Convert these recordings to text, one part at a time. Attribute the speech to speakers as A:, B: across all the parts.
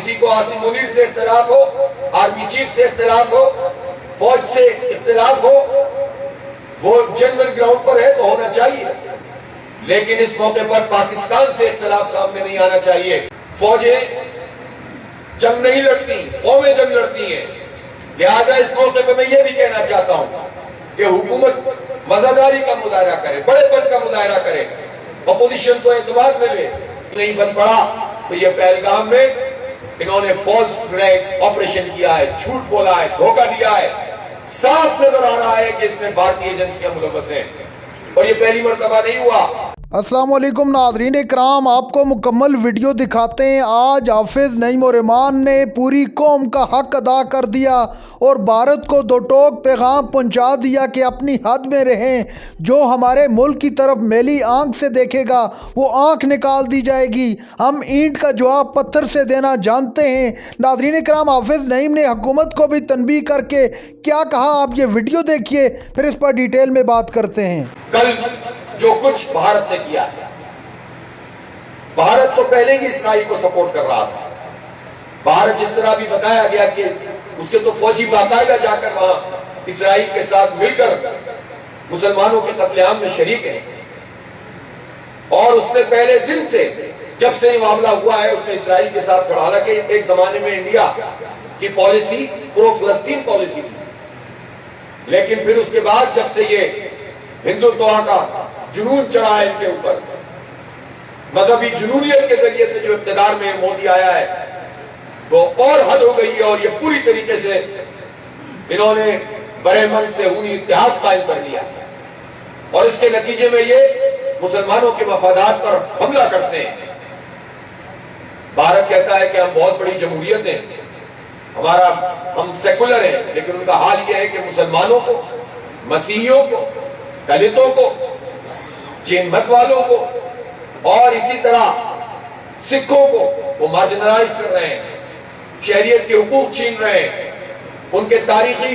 A: کسی کو عاصم منیر سے اختلاف ہو، آرمی چیف سے اختلاف ہو، فوج سے اختلاف ہو، وہ جنرل گراؤنڈ پر ہے تو ہونا چاہیے، لیکن اس موقع پر پاکستان سے اختلاف سامنے نہیں آنا چاہیے۔ فوجیں جنگ نہیں لڑتی، قومیں جنگ لڑتی ہیں۔ لہذا اس موقع پہ میں یہ بھی کہنا چاہتا ہوں کہ حکومت مزاداری کا مظاہرہ کرے، بڑے پن کا مظاہرہ کرے، اپوزیشن کو اعتبار میں لے۔ نہیں بن پڑا تو یہ پہلگام میں انہوں نے فالس فلیگ آپریشن کیا ہے، جھوٹ بولا ہے، دھوکہ دیا ہے۔ صاف نظر آ رہا ہے کہ اس میں بھارتی ایجنسیاں ملوث ہیں، اور یہ پہلی مرتبہ نہیں ہوا۔
B: السلام علیکم ناظرین کرام، آپ کو مکمل ویڈیو دکھاتے ہیں۔ آج حافظ نعیم الرحمان نے پوری قوم کا حق ادا کر دیا اور بھارت کو دو ٹوک پیغام پہنچا دیا کہ اپنی حد میں رہیں۔ جو ہمارے ملک کی طرف میلی آنکھ سے دیکھے گا وہ آنکھ نکال دی جائے گی۔ ہم اینٹ کا جواب پتھر سے دینا جانتے ہیں۔ ناظرین کرام، حافظ نعیم نے حکومت کو بھی تنبیہ کر کے کیا کہا، آپ یہ ویڈیو دیکھیے، پھر اس پر ڈیٹیل میں بات کرتے ہیں۔
A: کل جو کچھ بھارت نے کیا ہے، بھارت تو پہلے ہی اسرائیل کو سپورٹ کر رہا تھا۔ بھارت جس طرح بھی بتایا گیا کہ اس کے تو فوجی باقاعدہ جا کر وہاں اسرائیل کے ساتھ مل کر مسلمانوں کے قتل عام میں شریک ہیں، اور اس نے پہلے دن سے جب سے یہ معاملہ ہوا ہے اس نے اسرائیل کے ساتھ کھڑا۔ حالانکہ ایک زمانے میں انڈیا کی پالیسی پرو فلسطین پالیسی تھی، لیکن پھر اس کے بعد جب سے یہ ہندوتوا کا جنون چڑھا ہے ان کے اوپر، مذہبی جنونیت کے ذریعے سے جو اقتدار میں مودی آیا ہے، تو اور حد ہو گئی ہے، اور یہ پوری طریقے سے انہوں نے برہمن سے خونی اتحاد قائم کر لیا، اور اس کے نتیجے میں یہ مسلمانوں کے مفادات پر حملہ کرتے ہیں۔ بھارت کہتا ہے کہ ہم بہت بڑی جمہوریت ہیں، ہم سیکولر ہیں، لیکن ان کا حال یہ ہے کہ مسلمانوں کو، مسیحیوں کو، دلتوں کو، جین مت والوں کو، اور اسی طرح سکھوں کو وہ مارجنلائز کر رہے ہیں، شہریت کے حقوق چھین رہے ہیں، ان کے تاریخی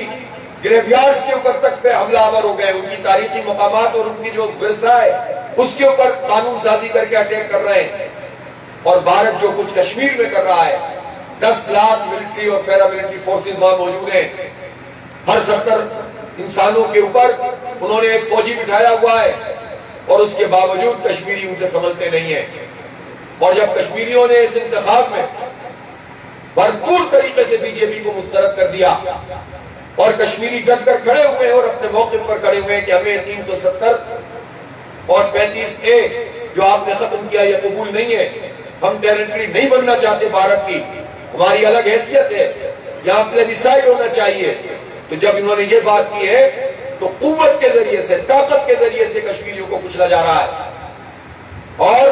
A: گریو یارڈز کے اوپر تک پہ حملہ آور ہو گئے، ان کی تاریخی مقامات اور ان کی جو ورثہ ہے اس کے اوپر قانون سازی کر کے اٹیک کر رہے ہیں۔ اور بھارت جو کچھ کشمیر میں کر رہا ہے، 10 لاکھ ملٹری اور پیرا ملٹری فورسز وہاں موجود ہیں، ہر 70 انسانوں کے اوپر انہوں نے ایک فوجی بٹھایا ہوا ہے، اور اس کے باوجود کشمیری ان سے سمجھتے نہیں ہیں۔ اور جب کشمیریوں نے اس انتخاب میں بھرپور طریقے سے بی جے پی کو مسترد کر دیا، اور کشمیری ڈٹ کر کھڑے ہوئے ہیں اور اپنے موقف پر کھڑے ہوئے ہیں کہ ہمیں 370 اور 35A جو آپ نے ختم کیا یہ قبول نہیں ہے، ہم ٹیریٹری نہیں بننا چاہتے بھارت کی، ہماری الگ حیثیت ہے، یہاں پلیبیسائڈ ہونا چاہیے۔ تو جب انہوں نے یہ بات کی ہے تو قوت کے ذریعے سے، طاقت کے ذریعے سے کشمیریوں کو کچلا جا رہا ہے، اور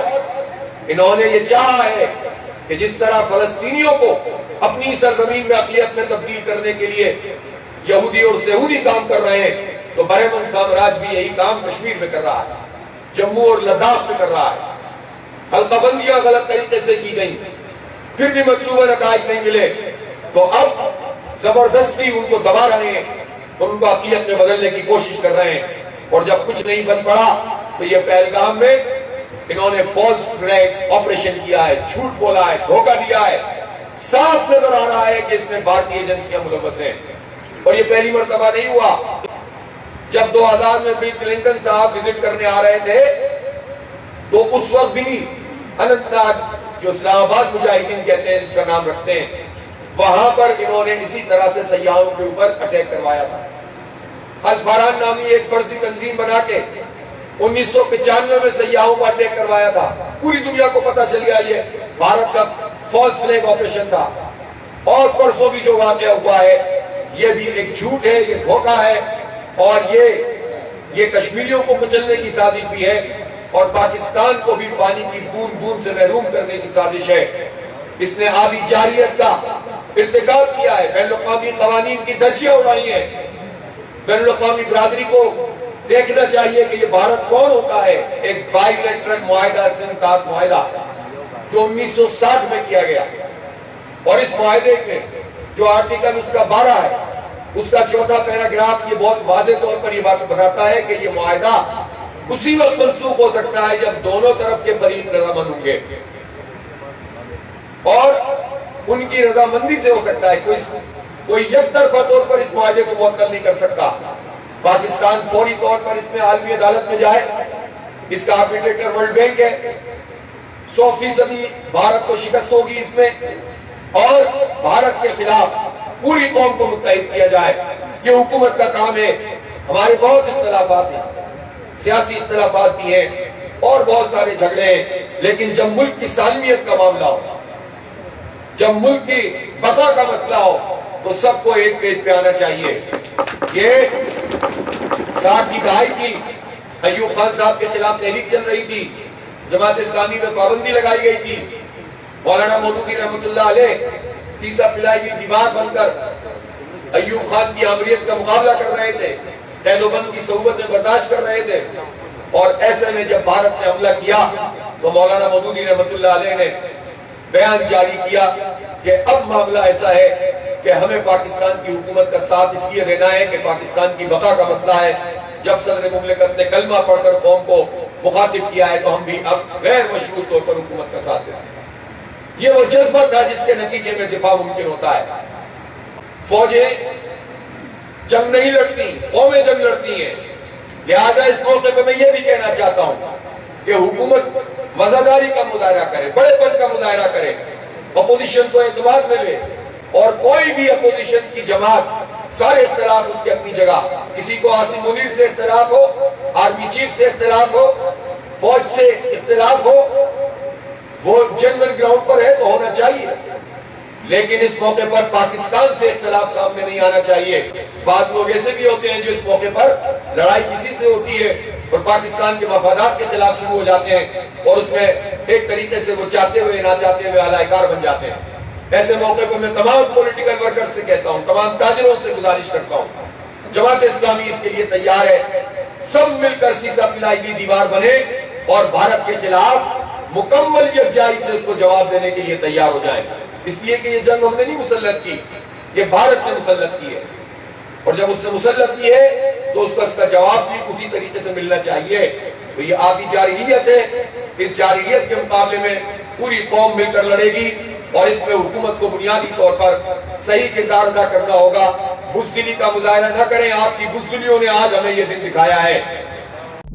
A: انہوں نے یہ چاہا ہے کہ جس طرح فلسطینیوں کو اپنی سرزمین میں اقلیت میں تبدیل کرنے کے لیے یہودی اور سہودی کام کر رہے ہیں، تو برہمن سامراج بھی یہی کام کشمیر میں کر رہا ہے، جموں اور لداخ میں کر رہا ہے۔ حلقہ بندیاں غلط طریقے سے کی گئیں، پھر بھی مطلوبہ نتائج نہیں ملے، تو اب زبردستی ان کو دبا رہے ہیں اور ان کو اقلیت میں بدلنے کی کوشش کر رہے ہیں۔ اور جب کچھ نہیں بن پڑا تو یہ پہلگام میں انہوں نے فالس فلیگ آپریشن کیا ہے، جھوٹ بولا ہے، دھوکہ دیا ہے۔ صاف نظر آ رہا ہے کہ اس میں بھارتی ایجنسیاں ملوث ہیں، اور یہ پہلی مرتبہ نہیں ہوا۔ جب 2000 میں بل کلنٹن صاحب وزٹ کرنے آ رہے تھے تو اس وقت بھی اننت ناگ جو اسلام آباد مجاہدین کہتے ہیں جس کا نام رکھتے ہیں، وہاں پر انہوں نے اسی طرح سے سیاحوں کے اوپر اٹیک کروایا تھا۔ الفاران نامی ایک فرضی تنظیم بنا کے 1995 میں سیاحوں کو اٹیک کروایا تھا۔ پوری دنیا کو پتا چل گیا یہ بھارت کا فالس فلیگ آپریشن تھا، اور پرسوں بھی جو واقعہ ہوا ہے یہ بھی ایک جھوٹ ہے، یہ دھوکہ ہے، اور یہ کشمیریوں کو کچلنے کی سازش بھی ہے، اور پاکستان کو بھی پانی کی بوند بوند سے محروم کرنے کی سازش ہے۔ اس نے آبی جاریت کا ارتکاب کیا ہے، بین الاقوامی قوانین کی دھجیاں اڑائی ہیں۔ بین الاقوامی برادری کو دیکھنا چاہیے کہ یہ بھارت کون ہوتا ہے۔ ایک بائی لیٹرل معاہدہ، سنتاز معاہدہ جو 1960 میں کیا گیا، اور اس معاہدے میں جو آرٹیکل اس کا 12 ہے، اس کا 4تھا پیراگراف یہ بہت واضح طور پر یہ بات بتاتا ہے کہ یہ معاہدہ اسی وقت منسوخ ہو سکتا ہے جب دونوں طرف کے فریق رضامند ہوں گے، اور ان کی رضامندی سے ہو سکتا ہے، کوئی یک طرفہ طور پر اس معاہدے کو معطل نہیں کر سکتا۔ پاکستان فوری طور پر اس میں عالمی عدالت میں جائے، اس کا آربیٹریٹر ورلڈ بینک ہے، 100% بھارت کو شکست ہوگی اس میں، اور بھارت کے خلاف پوری قوم کو متحد کیا جائے۔ یہ حکومت کا کام ہے۔ ہمارے بہت اختلافات ہیں، سیاسی اختلافات بھی ہیں اور بہت سارے جھگڑے ہیں، لیکن جب ملک کی سالمیت کا معاملہ ہو، جب ملک کی بقا کا مسئلہ ہو، تو سب کو ایک پیج پہ آنا چاہیے۔ یہ 60 کی دہائی کی ایوب خان صاحب کے خلاف تحریک چل رہی تھی، جماعت اسلامی میں پابندی لگائی گئی تھی، مولانا مودودی رحمۃ اللہ علیہ سیسا پلائی ہوئی دیوار بن کر ایوب خان کی آمریت کا مقابلہ کر رہے تھے، قید و بند کی صعوبتیں برداشت کر رہے تھے، اور ایسے میں جب بھارت نے حملہ کیا تو مولانا مودودی رحمۃ اللہ علیہ نے بیان جاری کیا کہ اب معاملہ ایسا ہے کہ ہمیں پاکستان کی حکومت کا ساتھ اس لیے دینا ہے کہ پاکستان کی بقا کا مسئلہ ہے۔ جب صدر مملکت نے کلمہ پڑھ کر قوم کو مخاطب کیا ہے تو ہم بھی اب غیر مشروط طور پر حکومت کا ساتھ دیتے ہیں۔ یہ وہ جذبہ تھا جس کے نتیجے میں دفاع ممکن ہوتا ہے۔ فوجیں جنگ نہیں لڑتی، قومیں جنگ لڑتی ہیں۔ لہذا اس موقع پہ میں یہ بھی کہنا چاہتا ہوں کہ حکومت مزاداری کا مظاہرہ کرے، بڑے پن کا مظاہرہ کرے، اپوزیشن کو اعتماد میں لے، اور کوئی بھی اپوزیشن کی جماعت، سارے اختلاف اس کی اپنی جگہ، کسی کو عاصم منیر سے اختلاف ہو، آرمی چیف سے اختلاف ہو، فوج سے اختلاف ہو، وہ جنرل گراؤنڈ پر ہے تو ہونا چاہیے، لیکن اس موقع پر پاکستان سے اختلاف سامنے نہیں آنا چاہیے۔ بعض لوگ ایسے بھی ہوتے ہیں جو اس موقع پر لڑائی کسی سے ہوتی ہے اور پاکستان کے مفادات کے خلاف شروع ہو جاتے ہیں، اور اس میں ایک طریقے سے وہ چاہتے ہوئے نہ چاہتے ہوئے اعلی کار بن جاتے ہیں۔ ایسے موقع پر میں تمام پولیٹیکل ورکر سے کہتا ہوں، تمام تاجروں سے گزارش کرتا ہوں، جماعت اسلامی اس کے لیے تیار ہے، سب مل کر سیسا پلائی کی دیوار بنے اور بھارت کے خلاف مکمل یکجائی سے اس کو جواب دینے کے لیے تیار ہو جائیں، اس لیے کہ یہ جنگ ہم نے نہیں مسلط کی، یہ بھارت نے مسلط کی ہے، اور جب اس نے مسلط کی ہے تو اس کو اس کا جواب بھی اسی طریقے سے ملنا چاہیے۔ تو یہ آبی جارحیت ہے، اس جارحیت کے مقابلے میں پوری قوم مل کر لڑے گی، اور اس میں حکومت کو بنیادی طور پر صحیح کردار ادا کرنا ہوگا۔ بزدلی کا مظاہرہ نہ کریں، آپ کی بزدلیوں نے آج ہمیں یہ دن دکھایا ہے۔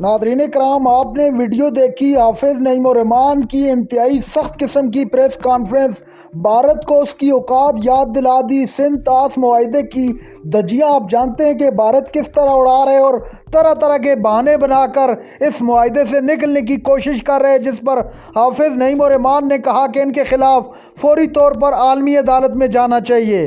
B: ناظرین کرام، آپ نے ویڈیو دیکھی حافظ نعیم الرحمان کی انتہائی سخت قسم کی پریس کانفرنس، بھارت کو اس کی اوقات یاد دلا دی۔ سندھ طاس معاہدے کی دھجیاں آپ جانتے ہیں کہ بھارت کس طرح اڑا رہے اور طرح طرح کے بہانے بنا کر اس معاہدے سے نکلنے کی کوشش کر رہے، جس پر حافظ نعیم الرحمان نے کہا کہ ان کے خلاف فوری طور پر عالمی عدالت میں جانا چاہیے۔